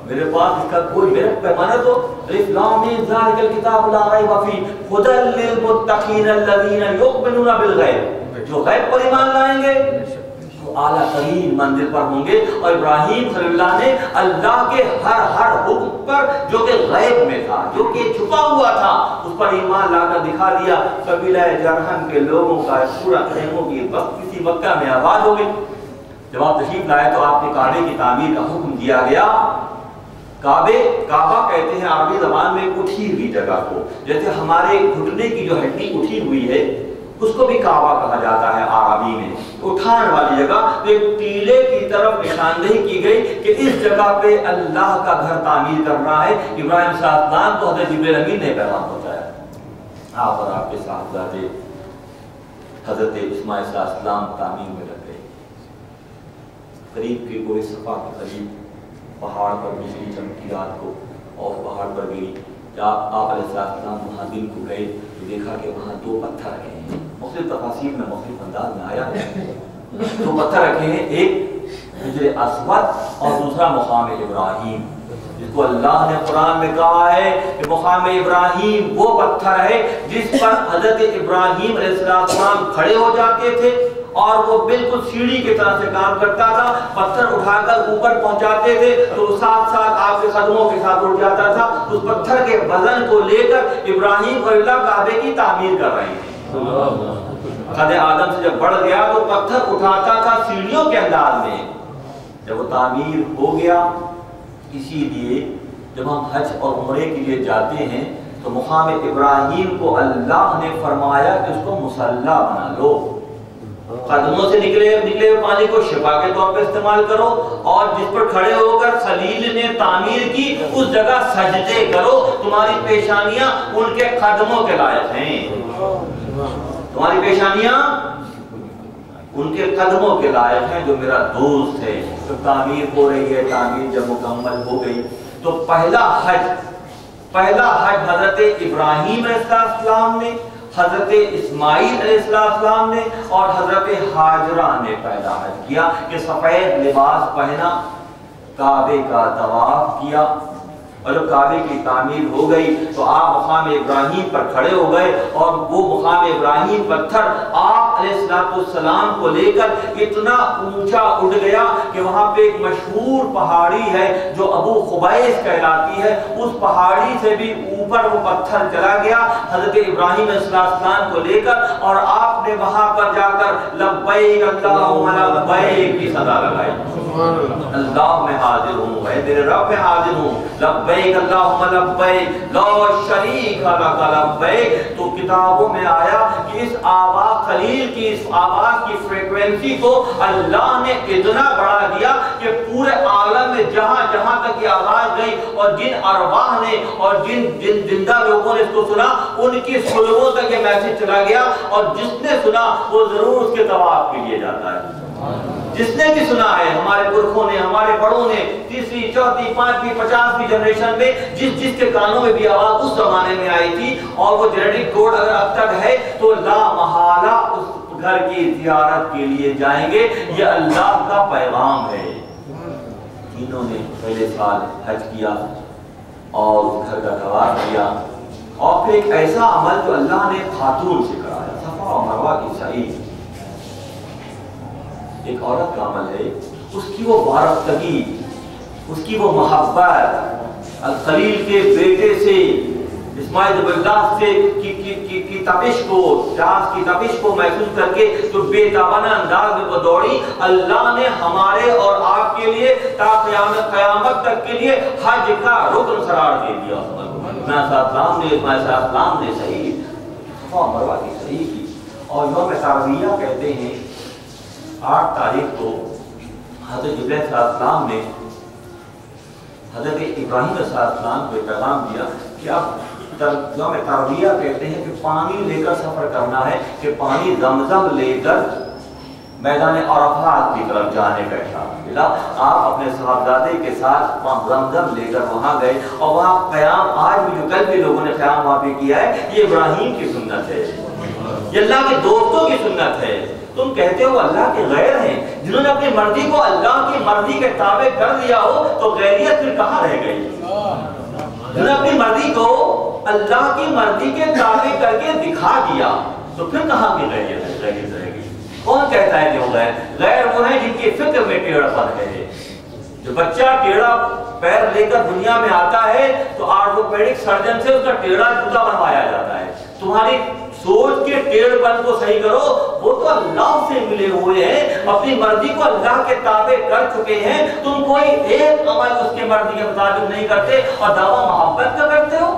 میرے پاس اس کا کوئی میرا پیمانہ تو الف لام میم ذالک الکتاب لا ریب فیہ ھدی للمتقین الذین یؤمنون بالغیب، جو غیب پر ایمان لائیں گے وہ اعلیٰ ترین منزل پر ہوں گے۔ اور ابراہیم صلی اللہ نے اللہ کے ہر حکم پر جو کہ غیب میں تھا، جو کہ چھپا ہوا تھا، اس پر ایمان لا کر دکھا دیا۔ قبیلہ جرہم کے لوگوں کا پورا خیموں کی کسی مکہ میں آباد ہو گئی۔ جب آپ تشریف لائے تو آپ نے کعبے کی تعمیر کا حکم دیا گیا۔ کعبہ کہتے ہیں عربی زبان میں اٹھی ہوئی جگہ کو، جیسے ہمارے گھٹنے کی جو ہڈی اٹھی ہوئی ہے اس کو بھی کعبہ کہا جاتا ہے عربی میں، اٹھان والی جگہ۔ ایک ٹیلے کی طرف نشاندہی کی گئی کہ اس جگہ پہ اللہ کا گھر تعمیر کرنا ہے۔ ابراہیم صلی اللہ علیہ وسلم کو حضرت جبرائیل امین نے پیغام پہنچایا، آپ اور آپ کے صاحبزادے حضرت اسماعیل صلی اللہ علیہ وسلم تعمیر میں لگ گئے۔ قریب کے کوئی صفا کے قریب پہاڑ پر بجلی چمکی رات کو اور پہاڑ پر گئی۔ جب آپ علیہ السلام وہاں دن کو گئے تو دیکھا کہ وہاں دو پتھر رکھے ہیں، مختلف تفاصیر میں مختلف انداز میں آیا ہے۔ دو پتھر رکھے ہیں، ایک حجر اسود اور دوسرا مقام ابراہیم، جس کو اللہ نے قرآن میں کہا ہے کہ مقام ابراہیم وہ پتھر ہے جس پر حضرت ابراہیم علیہ السلام کھڑے ہو جاتے تھے اور وہ بالکل سیڑھی کی طرح سے کام کرتا تھا۔ پتھر اٹھا کر اوپر پہنچاتے تھے تو ساتھ ساتھ آپ کے قدموں کے ساتھ اٹھ جاتا تھا۔ اس پتھر کے وزن کو لے کر ابراہیم اور اللہ کعبے کی تعمیر کر رہے ہیں۔ قد آدم سے جب بڑھ گیا تو پتھر اٹھاتا تھا سیڑھیوں کے انداز میں۔ جب وہ تعمیر ہو گیا، اسی لیے جب ہم حج اور عمرے کے لیے جاتے ہیں تو مقام ابراہیم کو اللہ نے فرمایا کہ اس کو مصلی بنا لو، قدموں سے نکلے ہوئے پانی کو شفا کے طور پر استعمال کرو، اور جس پر کھڑے ہو کر خلیل نے تعمیر کی اس جگہ سجدے کرو۔ تمہاری پیشانیاں ان کے قدموں کے لائق ہیں، تمہاری پیشانیاں ان کے قدموں کے لائق ہیں جو میرا دوست ہے۔ تو تعمیر ہو رہی ہے، تعمیر جب مکمل ہو گئی تو پہلا حج حضرت ابراہیم علیہ السلام نے، حضرت اسماعیل علیہ السلام نے اور حضرت ہاجرہ نے پہلا حج کیا کہ سفید لباس پہنا، کعبے کا طواف کیا، اور جب کعبے کی تعمیر ہو گئی تو آپ مقام ابراہیم پر کھڑے ہو گئے، اور وہ مقام ابراہیم پتھر آپ علیہ السلام کو لے کر اتنا اونچا اٹھ گیا کہ وہاں پہ ایک مشہور پہاڑی ہے جو ابو قبیس کہلاتی ہے، اس پہاڑی سے بھی اوپر وہ پتھر چلا گیا حضرت ابراہیم علیہ السلام کو لے کر، اور آپ نے وہاں پر جا کر لبیک اللہم لبیک کی صدا لگائی۔ اللہ میں حاضر ہوں، اے تیرے رب میں حاضر ہوں، لبیک اللہم لبیک لا شریک لک لبیک۔ تو کتابوں میں آیا کہ اس آواز خلیل کی، اس آواز کی فریکوینسی کو اللہ نے اتنا بڑھا دیا کہ پورے عالم میں جہاں جہاں تک یہ آواز گئی اور جن ارواح نے اور جن زندہ لوگوں نے اس کو سنا ان کی قلوبوں تک یہ میسج چلا گیا، اور جس نے سنا وہ ضرور اس کے طواف کے لیے جاتا ہے۔ جس نے بھی سنا ہے، ہمارے پرکھوں نے، ہمارے بڑوں نے، تیسری، چوتھی، پانچویں، 50ویں جنریشن میں جس کے کانوں میں بھی آواز اس زمانے میں آئی تھی، اور وہ جنیٹک کوڈ اگر اب تک ہے تو لا محالہ اس گھر کی زیارت کے لیے جائیں گے۔ یہ اللہ کا پیغام ہے۔ تینوں نے پہلے سال حج کیا اور اس گھر کا طواف کیا، اور پھر ایک ایسا عمل جو اللہ نے خاتون سے کرایا، صفا و مروہ کی سعی۔ ایک عورت کا عمل ہے، اس کی وہ وارفتگی، اس کی وہ محبت، الخلیل کے بیٹے سے، اسماعیل اللہ سے کی تپش کو، پیاس کی تپش کو محسوس کر کے جو بے تابانہ انداز میں وہ دوڑی، اللہ نے ہمارے اور آپ کے لیے تا قیامت تک کے لیے حج کا رکن قرار دے دیا۔ اسماعیل السلام نے صحیح صفا و مروہ کی صحیح کی، اور یوم ترویہ کہتے ہیں 8 تاریخ کو حضرت جبرائیل علیہ السلام نے حضرت ابراہیم علیہ السلام کو پیغام دیا کہ آپ یوم ترویہ کہتے ہیں کہ پانی لے کر سفر کرنا ہے، کہ پانی زمزم لے کر میدان عرفات کی طرف جانے کا ارشاد ملا۔ آپ اپنے صاحبزادے کے ساتھ زمزم لے کر وہاں گئے، اور وہاں قیام آج بھی جو کل بھی لوگوں نے قیام وہاں پہ کیا ہے، یہ ابراہیم کی سنت ہے، یہ اللہ کے دوستوں کی سنت ہے۔ تم کہتے ہو اللہ کے غیر ہیں، جنہوں نے اپنی مرضی کو اللہ کی مرضی کے تابع کر دیا ہو تو غیریت پھر کہاں رہ گئی؟ جنہوں نے اپنی مرضی کو اللہ کی مرضی کے تابع کر کے دکھا دیا تو پھر کہاں کی غیریت رہ گئی؟ کون کہتا ہے کہ وہ غیر؟ غیر وہ ہیں جن کی فکر میں ٹیڑھا پن ہے۔ جو بچہ ٹیڑھا پیر لے کر دنیا میں آتا ہے تو آرتھوپیڈک سرجن سے اس کا ٹیڑھا جوتا بنوایا جاتا ہے۔ تمہاری سوچ کے ٹیڑھ پن کو صحیح کرو، وہ تو اللہ سے ملے ہوئے ہیں، اپنی مرضی کو اللہ کے تابع کر چکے ہیں، تم کوئی ایک عمل اس کے مرضی کے مطابق نہیں کرتے اور دعویٰ محبت کا کرتے ہو۔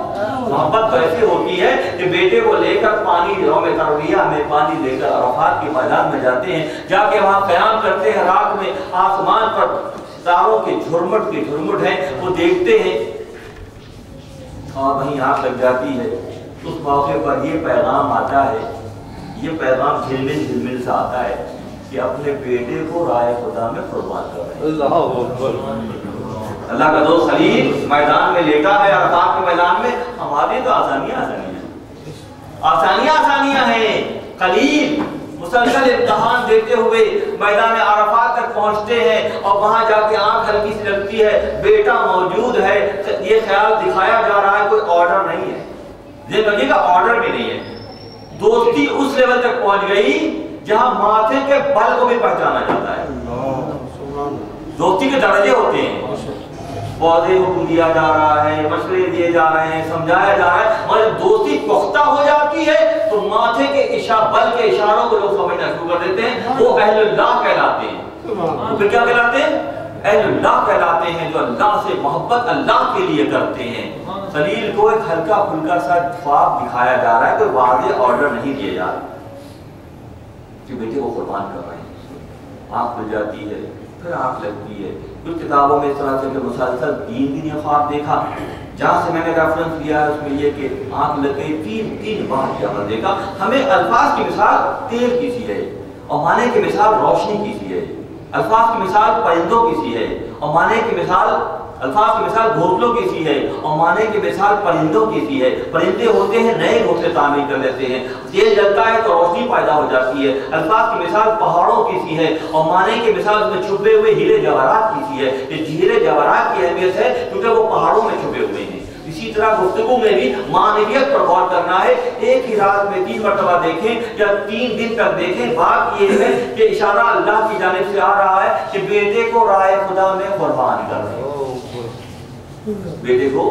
محبت تو ایسی ہوتی ہے کہ بیٹے کو لے کر پانی یوم ترویہ میں پانی لے کر عرفات کے میدان میں جاتے ہیں، جا کے وہاں قیام کرتے ہیں، رات میں آسمان پر ستاروں کے جھرمٹ ہیں وہ دیکھتے ہیں اور وہیں آنکھ لگ جاتی ہے۔ اس موقع پر یہ پیغام آتا ہے، یہ پیغام جھلمل سا آتا ہے کہ اپنے بیٹے کو راہ خدا میں قربان کر رہے ہیں۔ اللہ کا دوست خلیل میدان میں لیٹا ہے، عرفات کے میدان میں، ہماری تو آسانیاں ہیں۔ خلیل مسلسل امتحان دیتے ہوئے میدان عرفات تک پہنچتے ہیں اور وہاں جا کے آنکھ ہلکی سی لگتی ہے، بیٹا موجود ہے، یہ خیال دکھایا جا رہا ہے کوئی آرڈر نہیں ہے، یہ لگے گا آرڈر بھی نہیں ہے۔ دوستی اس لیول تک پہنچ گئی جہاں ماتھے کے بل کو بھی پہچانا جاتا ہے۔ دوستی کے درجے ہوتے ہیں، پودے کو دیا جا رہا ہے، مشورے دیے جا رہے ہیں، سمجھایا جا رہا ہے، اور دوستی پختہ ہو جاتی ہے تو ماتھے کے بل کے اشاروں کو لوگ سمجھنا شروع کر دیتے ہیں، وہ اہل اللہ کہلاتے ہیں۔ وہ پھر کیا کہلاتے ہیں؟ اہل اللہ کہلاتے ہیں، جو اللہ سے محبت اللہ کے لیے کرتے ہیں۔ خلیل کو ایک ہلکا پھلکا سا خواب دکھایا جا رہا ہے، کوئی واضح آرڈر نہیں دیے جا رہا کہ بیٹے کو قربان کر رہے ہیں۔ آنکھ کھل جاتی ہے، پھر آنکھ لگتی ہے۔ کچھ کتابوں میں اس طرح سے کہ مسلسل 3 دن یہ خواب دیکھا، جہاں سے میں نے ریفرنس لیا ہے اس میں یہ کہ آنکھ لگ گئی، 3 بار یہ عمل دیکھا۔ ہمیں الفاظ کی مثال تیل کی سی ہے اور معنی کی مثال روشنی کی سی ہے، الفاظ کی مثال پرندوں کی سی ہے اور معنی کی مثال الفاظ کی مثال گھونسلوں کی سی ہے اور معنی کی مثال پرندوں کی سی ہے۔ پرندے ہوتے ہیں نئے گھونسلے تعمیر کر لیتے ہیں، تیل جلتا ہے تو روشنی پیدا ہو جاتی ہے۔ الفاظ کی مثال پہاڑوں کی سی ہے اور معنی کی مثال اس میں چھپے ہوئے ہیرے جواہرات کی سی ہے۔ یہ ہیرے جواہرات کی اہمیت ہے کیونکہ وہ پہاڑوں میں چھپے ہوئے ہیں۔ اسی طرح گفتگو میں بھی معنویت پر غور کرنا ہے۔ ایک ہی رات میں 3 مرتبہ دیکھیں یا 3 دن تک دیکھیں، بات یہ ہے کہ اشارہ اللہ کی جانب سے آ رہا ہے کہ بیٹے کو راہ خدا میں قربان کر رہے ہیں، بیٹے کو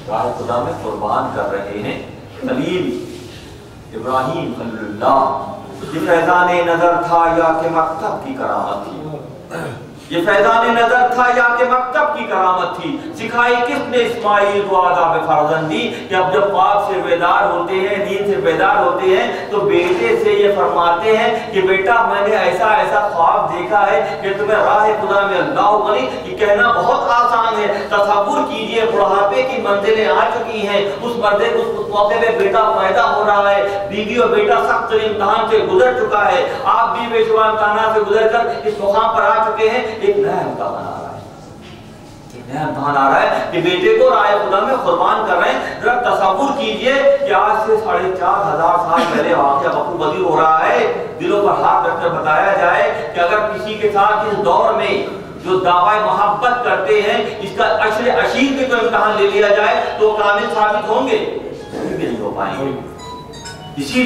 راہ خدا میں قربان کر رہے ہیں۔ خلیل ابراہیم خلیل اللہ، یہ فیضان نظر تھا یا کہ مکتب کی کرامت تھی، یہ فیضان نظر تھا یا کہ مکتب کی کرامت تھی، سکھائی کس نے اسماعیل کو آداب فرزندی کہ اب جب خواب سے بیدار ہوتے ہیں، نیند سے بیدار ہوتے ہیں تو بیٹے سے یہ فرماتے ہیں کہ بیٹا میں نے ایسا خواب دیکھا ہے کہ تمہیں راہ خدا میں اللہ غنی، یہ کہنا بہت آسان ہے۔ تصور کیجئے بڑھاپے کی منزلیں آ چکی ہیں، اس مردے کو اس موقع میں بیٹا پیدا ہو رہا ہے، بیوی اور بیٹا سخت امتحان سے گزر چکا ہے، آپ بھی بے شمار امتحانات سے گزر کر اس مقام پر آ چکے ہیں، ایک نیا امتحان آ رہا ہے کہ بیٹے کو راہ خدا میں قربان کر رہے ہیں۔ ذرا تصور کیجئے کہ آج سے 4500 سال پہلے واقعہ وقوع پذیر ہو رہا ہے، دلوں پر ہاتھ رکھ کر بتایا جائے کہ اگر کسی کے ساتھ اس دور میں جو دعوی محبت کرتے ہیں اس کا عشر عشیر میں کوئی امتحان لے لیا جائے تو کامل ثابت ہوں گے؟ نہیں ہو پائیں گے۔ اسی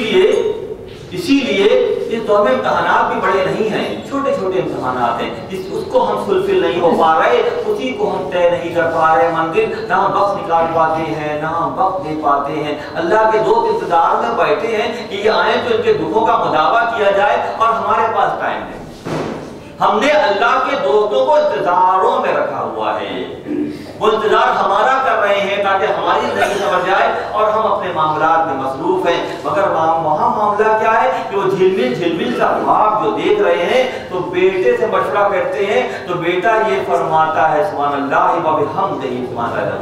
لیے اس دور میں امتحانات بھی بڑے نہیں ہیں، چھوٹے چھوٹے امتحانات ہیں، اس کو ہم فلفل نہیں ہو پا رہے، اسی کو ہم طے نہیں کر پا رہے منزل، نہ ہم وقت نکال پاتے ہیں، نہ ہم وقت دے پاتے ہیں۔ اللہ کے دوست انتظار میں بیٹھے ہیں کہ یہ آئیں تو ان کے دکھوں کا مداوع کیا جائے اور ہمارے پاس ٹائم نہیں۔ ہم نے اللہ کے دوستوں کو انتظاروں میں رکھا ہوا ہے، وہ انتظار ہمارا کر رہے ہیں تاکہ ہماری زندگی سمجھ جائے اور ہم اپنے معاملات میں مصروف ہیں، مگر وہاں معاملہ کیا ہے کہ وہ جھلمل کا خواب جو دیکھ رہے ہیں تو بیٹے سے مشورہ کرتے ہیں تو بیٹا یہ فرماتا ہے سبحان اللہ و بحمدہ سبحان اللہ۔